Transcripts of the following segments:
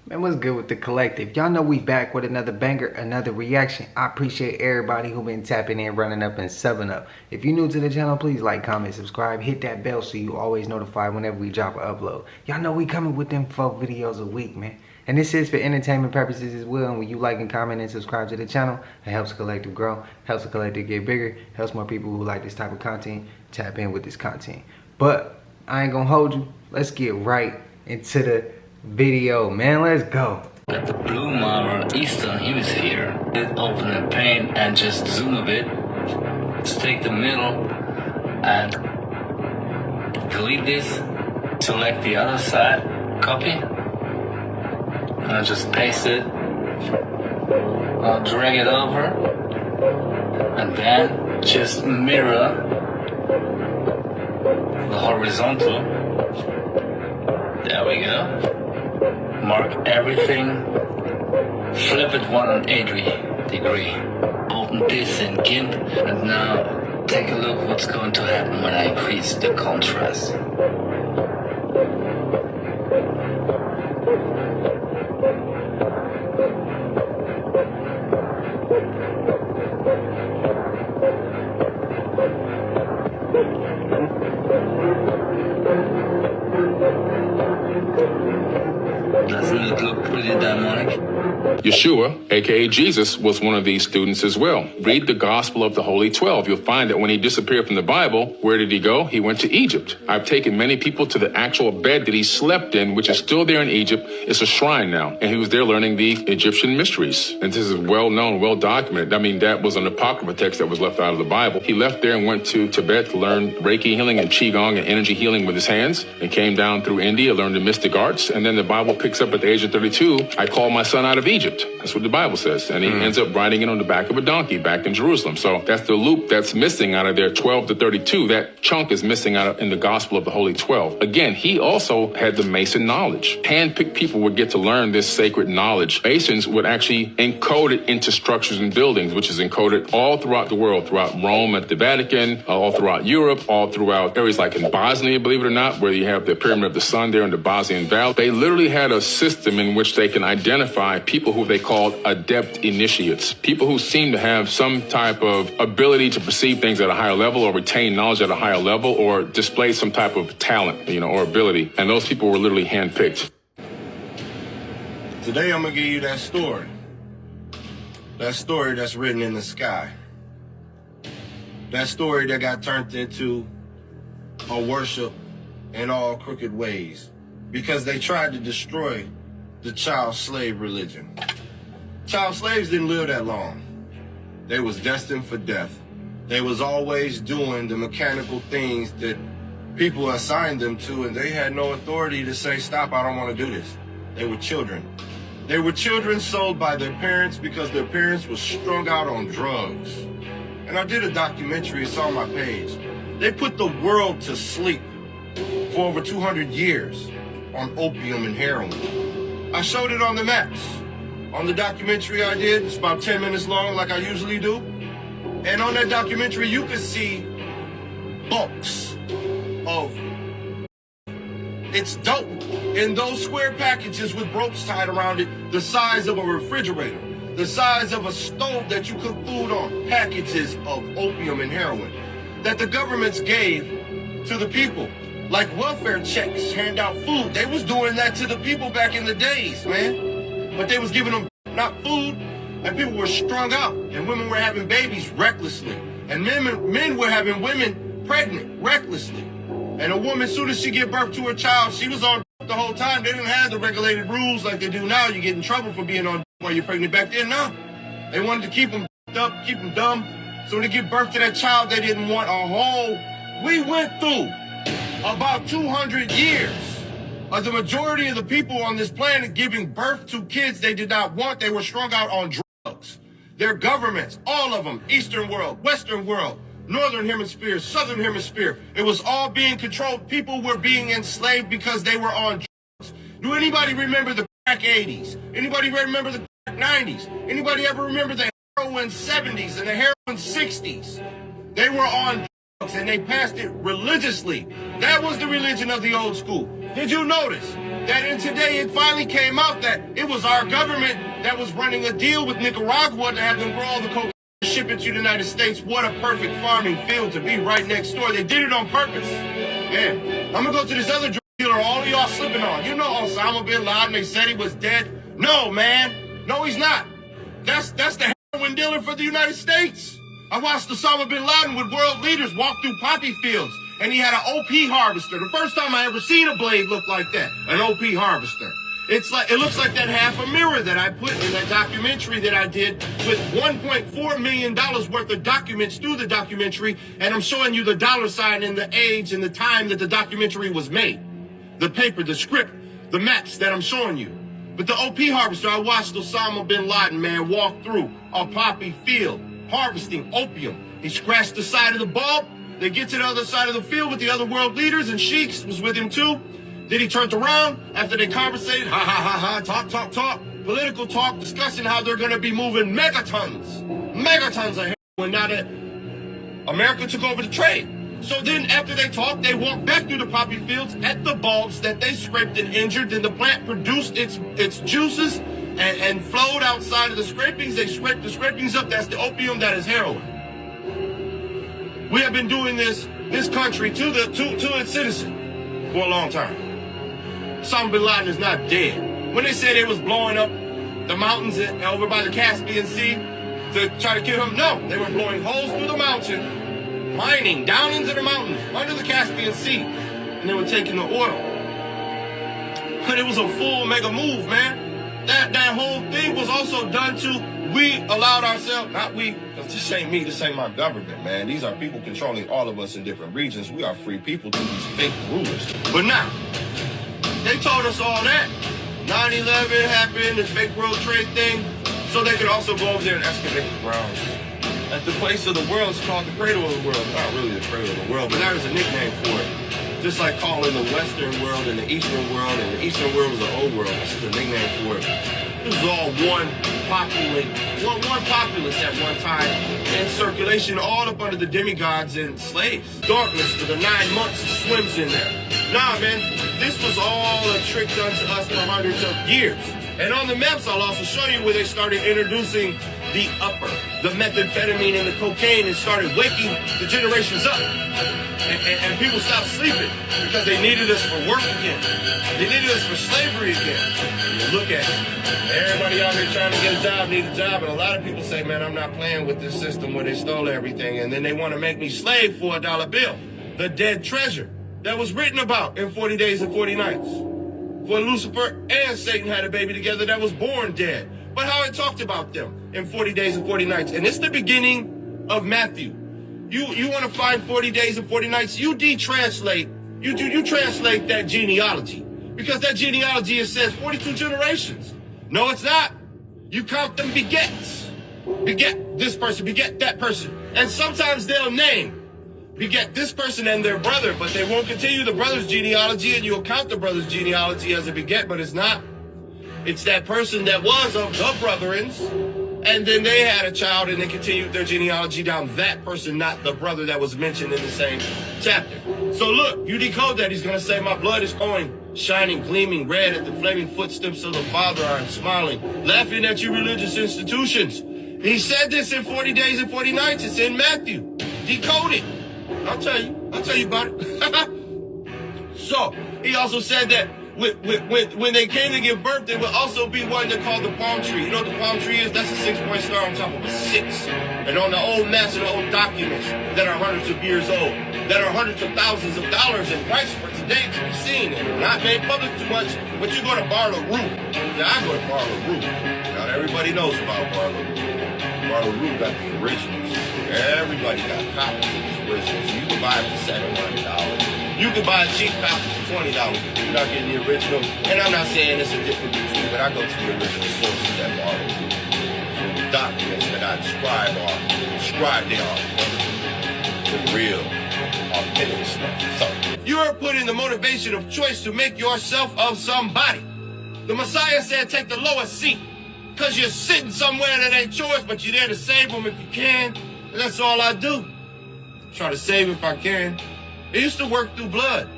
Man, what's good with the collective? Y'all know we back with another banger, another reaction. I appreciate everybody who been tapping in, running up, and subbing up. If you're new to the channel, please like, comment, subscribe, hit that bell so you always notified whenever we drop an upload. Y'all know we coming with them 4 videos a week, man. And this is for entertainment purposes as well. And when you like and comment and subscribe to the channel, it helps the collective grow, helps the collective get bigger, helps more people who like this type of content tap in with this content. But I ain't gonna hold you. Let's get right into the video, man. Let's go. At the blue marble eastern hemisphere, open the pane and just zoom a bit. Let's take the middle and delete this. Select the other side, copy, and I just paste it. I'll drag it over and then just mirror the horizontal. There we go. Mark everything, flip it 180 degree, open this in GIMP, and now take a look what's going to happen when I increase the contrast. Doesn't it look pretty demonic? Yeshua, aka Jesus, was one of these students as well. Read the Gospel of the Holy 12. You'll find that when he disappeared from the Bible, where did he go? He went to Egypt. I've taken many people to the actual bed that he slept in, which is still there in Egypt. It's a shrine now. And he was there learning the Egyptian mysteries. And this is well known, well documented. I mean, that was an apocryphal text that was left out of the Bible. He left there and went to Tibet to learn Reiki healing and Qigong and energy healing with his hands, and came down through India, learned the mystic arts. And then the Bible picks up at the age of 32, I called my son out of Egypt. That's what the Bible says. And he ends up riding it on the back of a donkey back in Jerusalem. So that's the loop that's missing out of their 12 to 32. That chunk is missing out in the Gospel of the Holy 12. Again, he also had the Mason knowledge. Hand-picked people would get to learn this sacred knowledge. Masons would actually encode it into structures and buildings, which is encoded all throughout the world, throughout Rome at the Vatican, all throughout Europe, all throughout areas like in Bosnia, believe it or not, where you have the Pyramid of the Sun there in the Bosnian Valley. They literally had a system in which they can identify people who they called adept initiates, people who seem to have some type of ability to perceive things at a higher level or retain knowledge at a higher level or display some type of talent, or ability. And those people were literally handpicked. Today I'm gonna give you that story. That story that's written in the sky. That story that got turned into a worship in all crooked ways because they tried to destroy the child slave religion. Child slaves didn't live that long. They was destined for death. They was always doing the mechanical things that people assigned them to, and they had no authority to say, stop, I don't want to do this. They were children. They were children sold by their parents because their parents were strung out on drugs. And I did a documentary, it's on my page. They put the world to sleep for over 200 years on opium and heroin. I showed it on the maps. On the documentary I did, it's about 10 minutes long like I usually do. And on that documentary, you can see bulks of it's dope in those square packages with ropes tied around it, the size of a refrigerator, the size of a stove that you cook food on, packages of opium and heroin that the governments gave to the people. Like welfare checks, hand out food. They was doing that to the people back in the days, man. But they was giving them not food, and people were strung out, and women were having babies recklessly, and men were having women pregnant recklessly. And a woman, as soon as she gave birth to her child, she was on the whole time. They didn't have the regulated rules like they do now. You get in trouble for being on while you're pregnant. Back then, no. They wanted to keep them up, keep them dumb. So when they give birth to that child, they didn't want a whole. We went through about 200 years of the majority of the people on this planet giving birth to kids they did not want. They were strung out on drugs. Their governments, all of them, Eastern world, Western world, Northern hemisphere, Southern hemisphere, it was all being controlled. People were being enslaved because they were on drugs. Do anybody remember the crack 80s? Anybody remember the crack 90s? Anybody ever remember the heroin 70s and the heroin 60s? They were on and they passed it religiously. That was the religion of the old school. Did you notice that in today it finally came out that it was our government that was running a deal with Nicaragua to have them grow all the cocaine and ship it to the United States? What a perfect farming field to be right next door. They did it on purpose. Man, I'm gonna go to this other drug dealer all of y'all slipping on. You know Osama bin Laden, they said he was dead. No, man. No, he's not. That's the heroin dealer for the United States. I watched Osama bin Laden with world leaders walk through poppy fields, and he had an OP harvester. The first time I ever seen a blade look like that, an OP harvester. It looks like that half a mirror that I put in that documentary that I did with $1.4 million worth of documents through the documentary, and I'm showing you the dollar sign and the age and the time that the documentary was made. The paper, the script, the maps that I'm showing you. But the OP harvester, I watched Osama bin Laden, man, walk through a poppy field, harvesting opium. He scratched the side of the bulb. They get to the other side of the field with the other world leaders, and Sheiks was with him too. Then he turned around after they conversated, talk, political talk, discussing how they're going to be moving megatons of heroin now that America took over the trade. So then after they talked, they walked back through the poppy fields at the bulbs that they scraped and injured. Then the plant produced its juices and flowed outside of the scrapings. They scraped the scrapings up. That's the opium that is heroin. We have been doing this country to its citizen for a long time. Osama bin Laden is not dead. When they said they was blowing up the mountains over by the Caspian Sea to try to kill him, no, they were blowing holes through the mountain, mining down into the mountains, under the Caspian Sea, and they were taking the oil. But it was a full mega move, man. That whole thing was also done we allowed ourselves, not we, because this ain't me, this ain't my government, man. These are people controlling all of us in different regions. We are free people to these fake rulers. But now, they told us all that. 9/11 happened, the fake world trade thing, so they could also go over there and excavate the ground. At the place of the world, it's called the cradle of the world. Not really the cradle of the world, but there is a nickname for it. Just like calling the Western world and the Eastern world, and the Eastern world was the old world. This is a nickname for it. This is all one populace at one time in circulation, all up under the demigods and slaves. Darkness for the 9 months swims in there. Nah, man, this was all a trick done to us for hundreds of years. And on the maps, I'll also show you where they started introducing the methamphetamine and the cocaine, and started waking the generations up. And people stopped sleeping because they needed us for work again. They needed us for slavery again. And you look at it. Everybody out here trying to get a job, need a job. And a lot of people say, man, I'm not playing with this system where they stole everything. And then they want to make me slave for a $1 bill. The dead treasure that was written about in 40 Days and 40 Nights. When Lucifer and Satan had a baby together that was born dead. But how it talked about them in 40 Days and 40 Nights. And it's the beginning of Matthew. You want to find 40 Days and 40 Nights, you translate that genealogy. Because that genealogy, it says 42 generations. No, it's not. You count them begets. Beget this person, beget that person. And sometimes they'll name beget this person and their brother, but they won't continue the brother's genealogy, and you'll count the brother's genealogy as a beget, but it's not. It's that person that was of the brethrens, and then they had a child and they continued their genealogy down that person, not the brother that was mentioned in the same chapter. So look, you decode that. He's going to say, my blood is going, shining, gleaming red at the flaming footsteps of the Father. I'm smiling, laughing at you religious institutions. He said this in 40 Days and 40 Nights. It's in Matthew. Decode it. I'll tell you about it. So he also said that when they came to give birth, there would also be one they called the palm tree. You know what the palm tree is? That's a 6-point star on top of a 6. And on the old maps and the old documents that are hundreds of years old, that are hundreds of thousands of dollars in price for today to be seen, and not made public too much, but you go to Barlow Root. Now, I go to Barlow Root. Now, everybody knows about Barlow Root. Barlow Root got the originals. Everybody got copies of these originals. You can buy it for $700. You can buy a cheap copy for $20. You're not getting the original. And I'm not saying it's a difference between, but I go to the original sources at Barlow Root. The documents that I describe they are for real, authentic stuff. So, you're putting the motivation of choice to make yourself of somebody. The Messiah said, take the lowest seat. Because you're sitting somewhere that ain't yours, but you're there to save them if you can. And that's all I do. try to save if I can. It used to work through blood.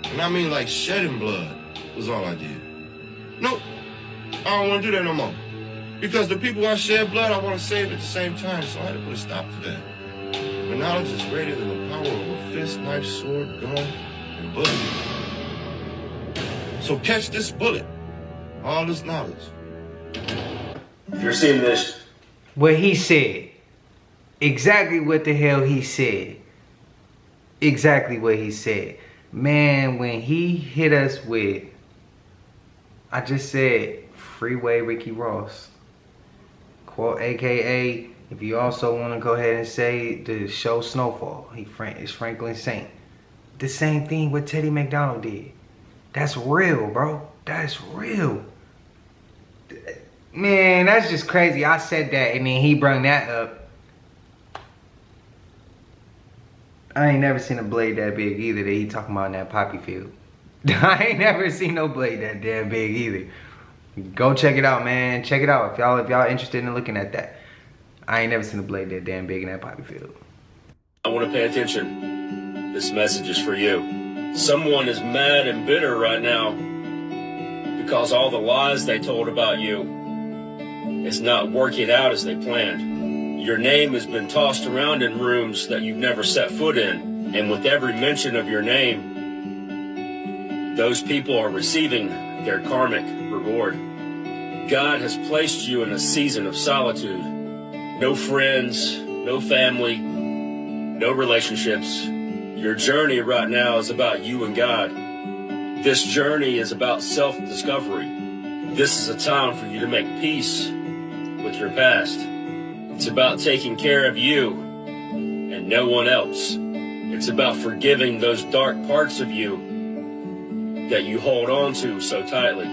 And I mean like shedding blood was all I did. Nope, I don't want to do that no more. Because the people I shed blood, I want to save at the same time, so I had to put a stop to that. But knowledge is greater than the power of a fist, knife, sword, gun, and bullet. So catch this bullet, all this knowledge. If you're seeing this, What he said. Exactly what the hell he said. Exactly what he said. Man, when he hit us with, I just said, Freeway Ricky Ross. Quote, AKA, if you also want to go ahead and say the show Snowfall, it's Franklin Saint. The same thing what Teddy McDonald did. That's real, bro. That's real. Man, that's just crazy. I said that and then he brought that up. I ain't never seen a blade that big either that he talking about in that poppy field. I ain't never seen no blade that damn big either. Go check it out, man. Check it out if y'all interested in looking at that. I ain't never seen a blade that damn big in that poppy field. I want to pay attention. This message is for you. Someone is mad and bitter right now because all the lies they told about you is not working out as they planned. Your name has been tossed around in rooms that you've never set foot in, and with every mention of your name, those people are receiving their karmic reward. God has placed you in a season of solitude. No friends, no family, no relationships. Your journey right now is about you and God. This journey is about self-discovery. This is a time for you to make peace with your past. It's about taking care of you and no one else. It's about forgiving those dark parts of you that you hold on to so tightly.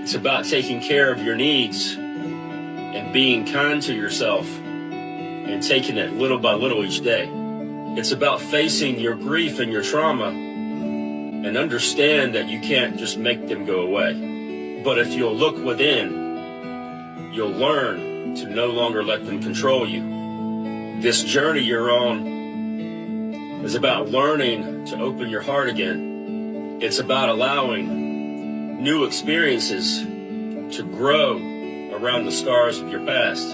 It's about taking care of your needs and being kind to yourself and taking it little by little each day. It's about facing your grief and your trauma and understand that you can't just make them go away. But if you'll look within, you'll learn to no longer let them control you. This journey you're on is about learning to open your heart again. It's about allowing new experiences to grow around the scars of your past.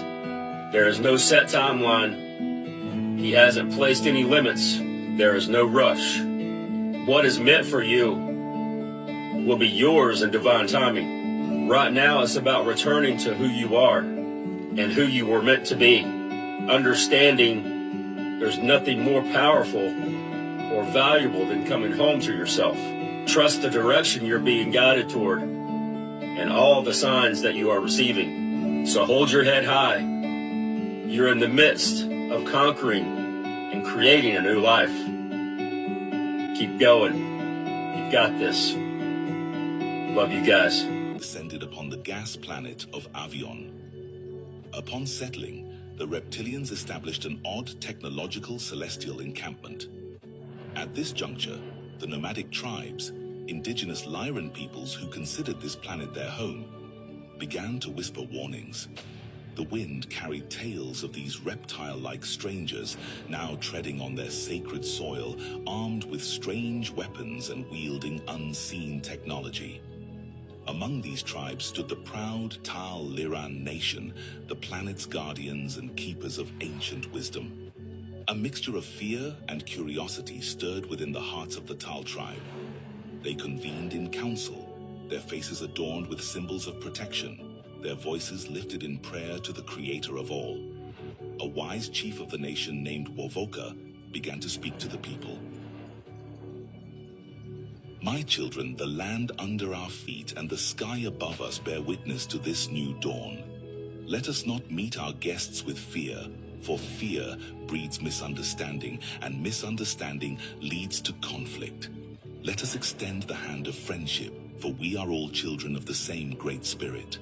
There is no set timeline. He hasn't placed any limits. There is no rush. What is meant for you will be yours in divine timing. Right now, it's about returning to who you are and who you were meant to be. Understanding there's nothing more powerful or valuable than coming home to yourself. Trust the direction you're being guided toward and all the signs that you are receiving. So hold your head high. You're in the midst of conquering and creating a new life. Keep going. You've got this. Love you guys. Descended upon the gas planet of Avion. Upon settling, the reptilians established an odd technological celestial encampment. At this juncture, the nomadic tribes, indigenous Lyran peoples who considered this planet their home, began to whisper warnings. The wind carried tales of these reptile-like strangers now treading on their sacred soil, armed with strange weapons and wielding unseen technology. Among these tribes stood the proud Tal Liran nation, the planet's guardians and keepers of ancient wisdom. A mixture of fear and curiosity stirred within the hearts of the Tal tribe. They convened in council, their faces adorned with symbols of protection, their voices lifted in prayer to the creator of all. A wise chief of the nation named Wovoka began to speak to the people. My children, the land under our feet and the sky above us bear witness to this new dawn. Let us not meet our guests with fear, for fear breeds misunderstanding, and misunderstanding leads to conflict. Let us extend the hand of friendship, for we are all children of the same Great Spirit.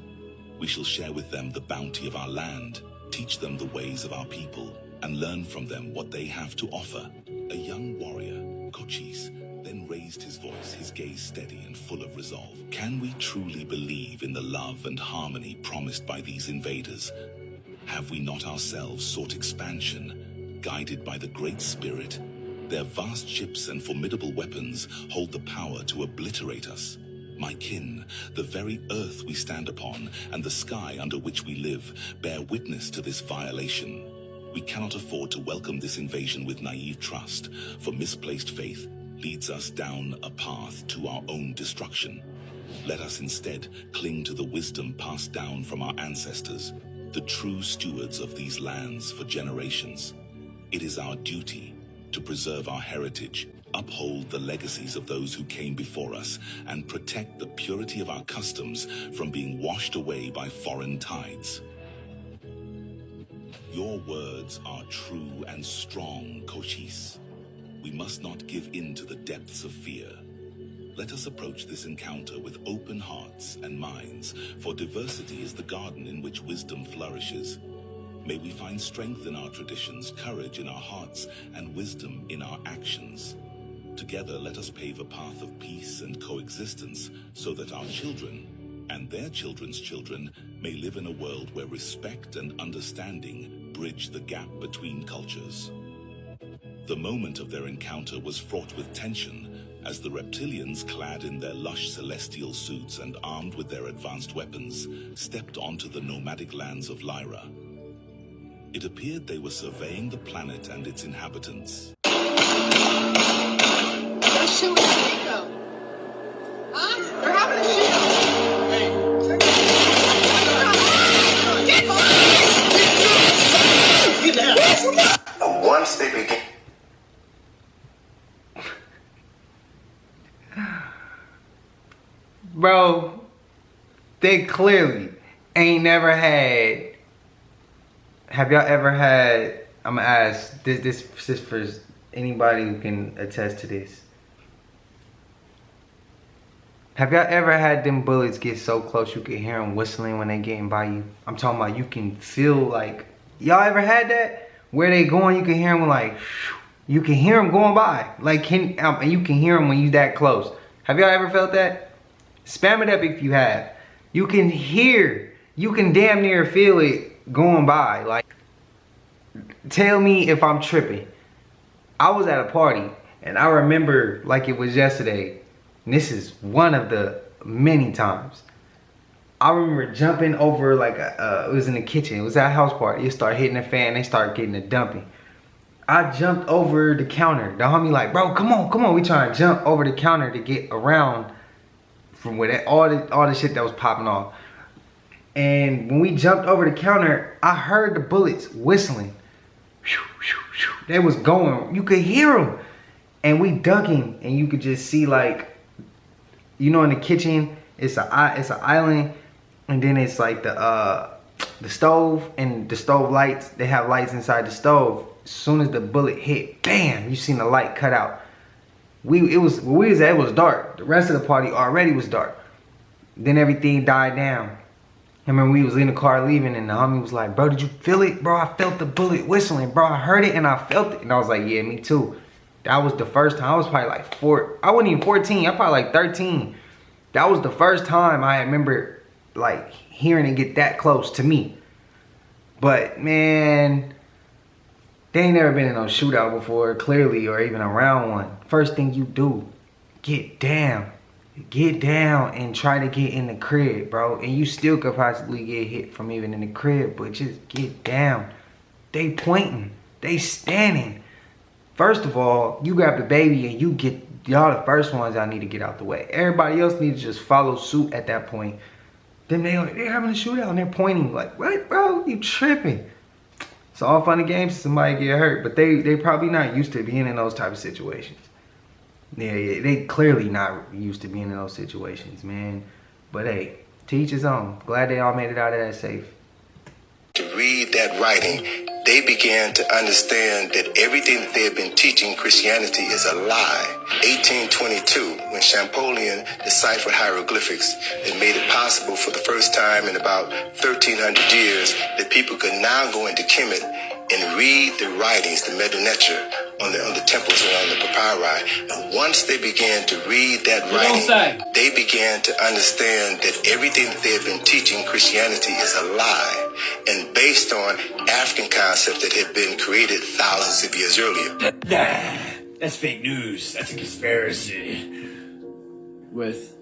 We shall share with them the bounty of our land, teach them the ways of our people, and learn from them what they have to offer. A young warrior, Cochise, then raised his voice, his gaze steady and full of resolve. Can we truly believe in the love and harmony promised by these invaders? Have we not ourselves sought expansion, guided by the Great Spirit. Their vast ships and formidable weapons hold the power to obliterate us. My kin, the very earth we stand upon and the sky under which we live bear witness to this violation. We cannot afford to welcome this invasion with naive trust, for misplaced faith leads us down a path to our own destruction. Let us instead cling to the wisdom passed down from our ancestors, the true stewards of these lands for generations. It is our duty to preserve our heritage, uphold the legacies of those who came before us, and protect the purity of our customs from being washed away by foreign tides. Your words are true and strong, Cochise. We must not give in to the depths of fear. Let us approach this encounter with open hearts and minds, for diversity is the garden in which wisdom flourishes. May we find strength in our traditions, courage in our hearts, and wisdom in our actions. Together, let us pave a path of peace and coexistence so that our children and their children's children may live in a world where respect and understanding bridge the gap between cultures. The moment of their encounter was fraught with tension as the reptilians, clad in their lush celestial suits and armed with their advanced weapons, stepped onto the nomadic lands of Lyra. It appeared they were surveying the planet and its inhabitants. They're shooting Chico. Huh? They're having a shootout. Once they begin. Bro, they clearly ain't never had. Have y'all ever had? I'm gonna ask this for anybody who can attest to this. Have y'all ever had them bullets get so close you can hear them whistling when they getting by you? I'm talking about you can feel like, y'all ever had that? Where they going, you can hear them like, you can hear them going by. Like, and you can hear them when you that close. Have y'all ever felt that? Spam it up if you have. You can hear, you can damn near feel it going by. Like, tell me if I'm tripping. I was at a party and I remember like it was yesterday. And this is one of the many times. I remember jumping over like it was in the kitchen. It was at a house party. It started hitting the fan. They started getting the dumping. I jumped over the counter. The homie like, bro, come on. We trying to jump over the counter to get around from where that, all the shit that was popping off. And when we jumped over the counter, I heard the bullets whistling. They was going. You could hear them. And we ducking, and you could just see like, you know, in the kitchen, it's an island, and then it's like the stove and the stove lights. They have lights inside the stove. As soon as the bullet hit, bam! You seen the light cut out. It was dark. The rest of the party already was dark. Then everything died down. I remember we was in the car leaving, and the homie was like, "Bro, did you feel it, bro? I felt the bullet whistling, bro. I heard it and I felt it." And I was like, "Yeah, me too." That was the first time. I was probably like I wasn't even 14. I'm probably like 13. That was the first time I remember like hearing it get that close to me. But man, they ain't never been in no shootout before, clearly, or even around one. First thing you do, get down. Get down and try to get in the crib, bro. And you still could possibly get hit from even in the crib, but just get down. They pointing. They standing. First of all, you grab the baby and you get, y'all the first ones I need to get out the way. Everybody else needs to just follow suit at that point. Then they're having a shootout and they're pointing like, what, bro? You tripping. It's all fun and games if somebody get hurt, but they probably not used to being in those type of situations. Yeah, they clearly not used to being in those situations, man. But hey, to each his own. Glad they all made it out of that safe. To read that writing, they began to understand that everything that they had been teaching Christianity is a lie. 1822, when Champollion deciphered hieroglyphics, it made it possible for the first time in about 1,300 years that people could now go into Kemet and read the writings, the Medu Neter, on the temples and on the papyri. And once they began to read that You don't say. writing, they began to understand that everything that they have been teaching Christianity is a lie and based on African concepts that had been created thousands of years earlier. That's fake news. That's a conspiracy. With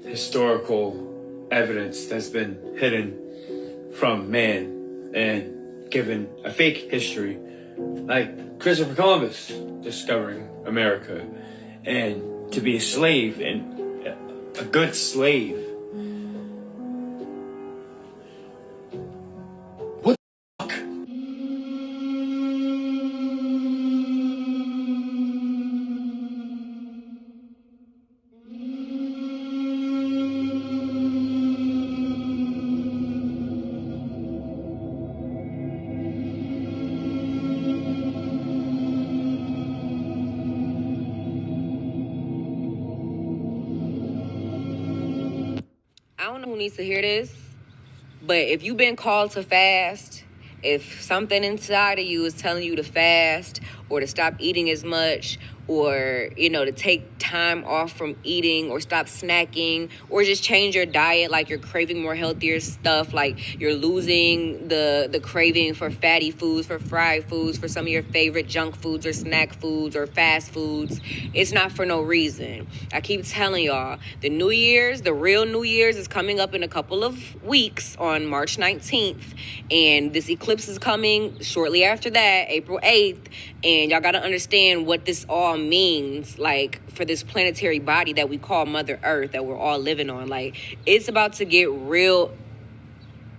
historical evidence that's been hidden from man and given a fake history, like Christopher Columbus discovering America, and to be a slave and a good slave. What the fuck? I don't know who needs to hear this, but if you've been called to fast, if something inside of you is telling you to fast or to stop eating as much, or, you know, to take time off from eating or stop snacking or just change your diet, like you're craving more healthier stuff, like you're losing the craving for fatty foods, for fried foods, for some of your favorite junk foods or snack foods or fast foods, it's not for no reason. I keep telling y'all, the New Year's, the real New Year's is coming up in a couple of weeks on March 19th, and this eclipse is coming shortly after that, April 8th, and y'all gotta understand what this all means, like, for this planetary body that we call Mother Earth, that we're all living on. Like, it's about to get real,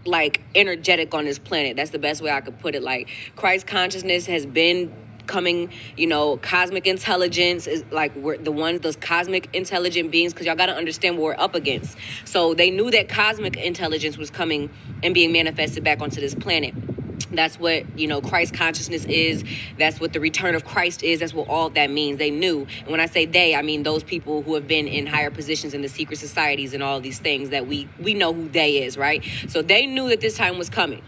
like, energetic on this planet. That's the best way I could put it. Like, Christ consciousness has been coming, you know, cosmic intelligence is like, we're the ones, those cosmic intelligent beings, because y'all got to understand what we're up against. So they knew that cosmic intelligence was coming and being manifested back onto this planet. That's what, you know, Christ consciousness is. That's what the return of Christ is. That's what all of that means. They knew. And when I say they, I mean those people who have been in higher positions in the secret societies and all these things that we know who they is, right? So they knew that this time was coming.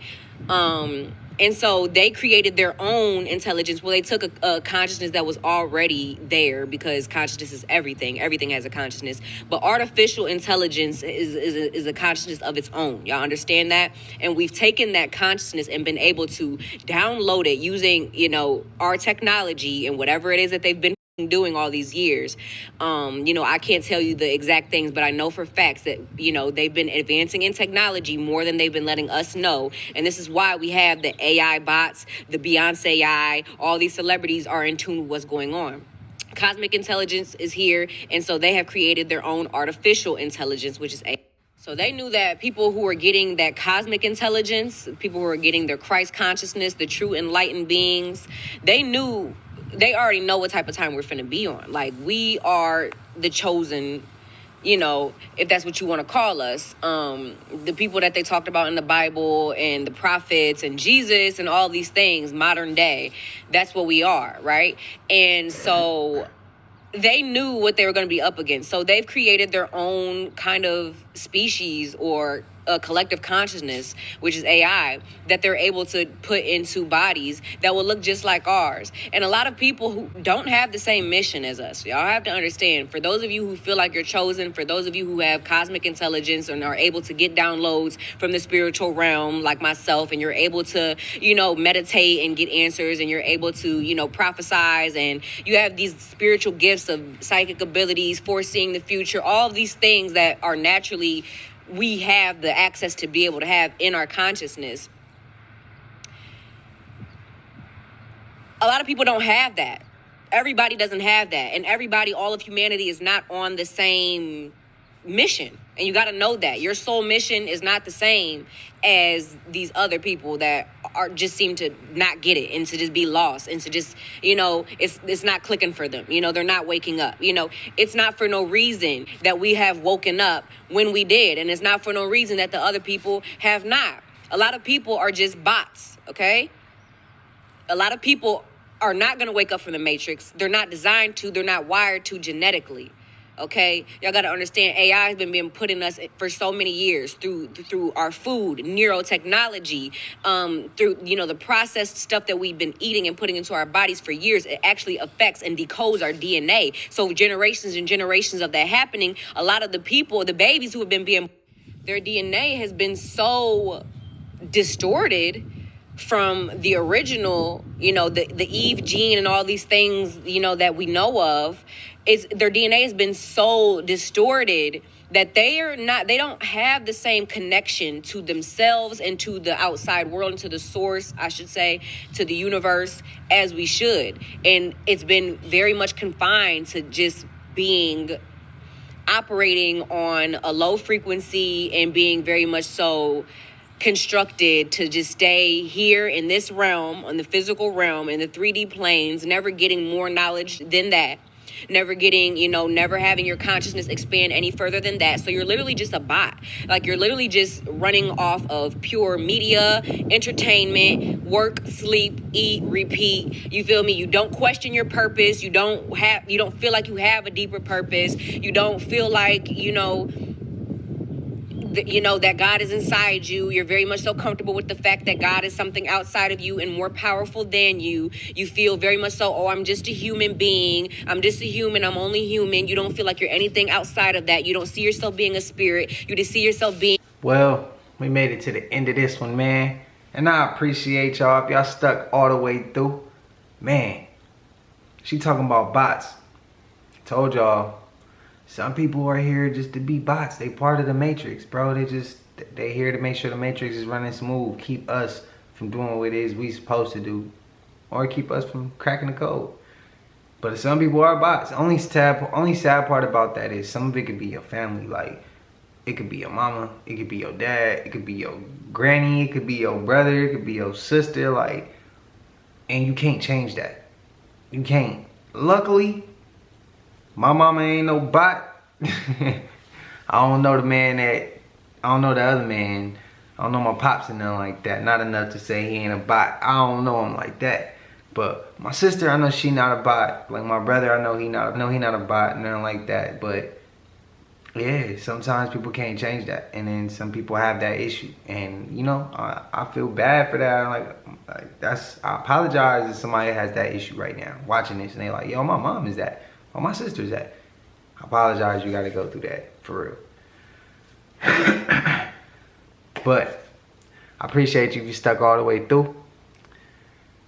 And so they created their own intelligence. Well, they took a consciousness that was already there, because consciousness is everything. Everything has a consciousness. But artificial intelligence is a consciousness of its own. Y'all understand that? And we've taken that consciousness and been able to download it using, you know, our technology and whatever it is that they've been doing all these years. You know, I can't tell you the exact things, but I know for facts that, you know, they've been advancing in technology more than they've been letting us know. And this is why we have the AI bots, the Beyonce AI, all these celebrities are in tune with what's going on. Cosmic intelligence is here, and so they have created their own artificial intelligence, which is AI. So they knew that people who are getting that cosmic intelligence, people who are getting their Christ consciousness, the true enlightened beings, they already know what type of time we're finna be on. Like, we are the chosen, you know, if that's what you want to call us. The people that they talked about in the Bible and the prophets and Jesus and all these things, modern day, that's what we are, right? And so they knew what they were going to be up against. So they've created their own kind of species or a collective consciousness, which is AI, that they're able to put into bodies that will look just like ours. And a lot of people who don't have the same mission as us, y'all have to understand, for those of you who feel like you're chosen, for those of you who have cosmic intelligence and are able to get downloads from the spiritual realm, like myself, and you're able to, you know, meditate and get answers, and you're able to, you know, prophesize, and you have these spiritual gifts of psychic abilities, foreseeing the future, all of these things that are naturally we have the access to be able to have in our consciousness. A lot of people don't have that. Everybody doesn't have that. And everybody, all of humanity is not on the same mission. And you got to know that. Your soul mission is not the same as these other people that are just seem to not get it and to just be lost and to just, you know, it's not clicking for them. You know, they're not waking up. You know, it's not for no reason that we have woken up when we did. And it's not for no reason that the other people have not. A lot of people are just bots, okay? A lot of people are not going to wake up from the matrix. They're not designed to. They're not wired to genetically. Okay, y'all gotta understand AI has been being put in us for so many years through our food, neurotechnology, through the processed stuff that we've been eating and putting into our bodies for years. It actually affects and decodes our DNA. So generations and generations of that happening, a lot of the people, the babies who have been being, their DNA has been so distorted from the original, the Eve gene and all these things, that we know of. Their DNA has been so distorted that they don't have the same connection to themselves and to the outside world and to the source, I should say, to the universe as we should. And it's been very much confined to just operating on a low frequency and being very much so constructed to just stay here in this realm, on the physical realm, in the 3D planes, never getting more knowledge than that. Never getting, never having your consciousness expand any further than that. So you're literally just a bot. Like, you're literally just running off of pure media, entertainment, work, sleep, eat, repeat. You feel me? You don't question your purpose. You don't feel like you have a deeper purpose. You don't feel like, that God is inside you. You're very much so comfortable with the fact that God is something outside of you and more powerful than you. You feel very much so, I'm just a human being. I'm just a human. I'm only human. You don't feel like you're anything outside of that. You don't see yourself being a spirit. You just see yourself being... Well, we made it to the end of this one, man. And I appreciate y'all. If y'all stuck all the way through, man, she talking about bots. Told y'all. Some people are here just to be bots. They part of the Matrix, bro. They here to make sure the Matrix is running smooth. Keep us from doing what it is we supposed to do. Or keep us from cracking the code. But some people are bots. Only sad part about that is some of it could be your family. Like, it could be your mama. It could be your dad. It could be your granny. It could be your brother. It could be your sister. Like, and you can't change that. You can't. Luckily, my mama ain't no bot. I don't know the other man. I don't know my pops and nothing like that. Not enough to say he ain't a bot. I don't know him like that. But my sister, I know she not a bot. Like my brother, I know he not a bot, nothing like that. But yeah, sometimes people can't change that. And then some people have that issue. And I feel bad for that. I apologize if somebody has that issue right now watching this and they like, yo, my mom is that. Oh, my sister's that. I apologize, you gotta go through that, for real. But I appreciate you if you stuck all the way through.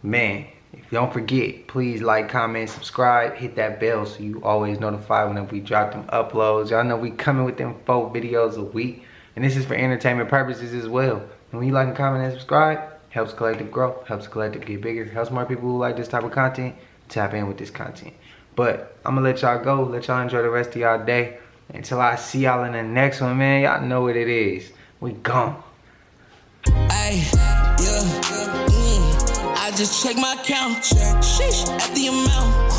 Man, if you don't forget, please like, comment, subscribe, hit that bell so you always notified whenever we drop them uploads. Y'all know we coming with them 4 videos a week. And this is for entertainment purposes as well. And when you like and comment and subscribe, helps Collective grow, helps Collective get bigger, helps more people who like this type of content tap in with this content. But I'm gonna let y'all go, let y'all enjoy the rest of y'all day. Until I see y'all in the next one, man, y'all know what it is. We gone. Ay, yeah, I just check my count, sheesh, at the amount.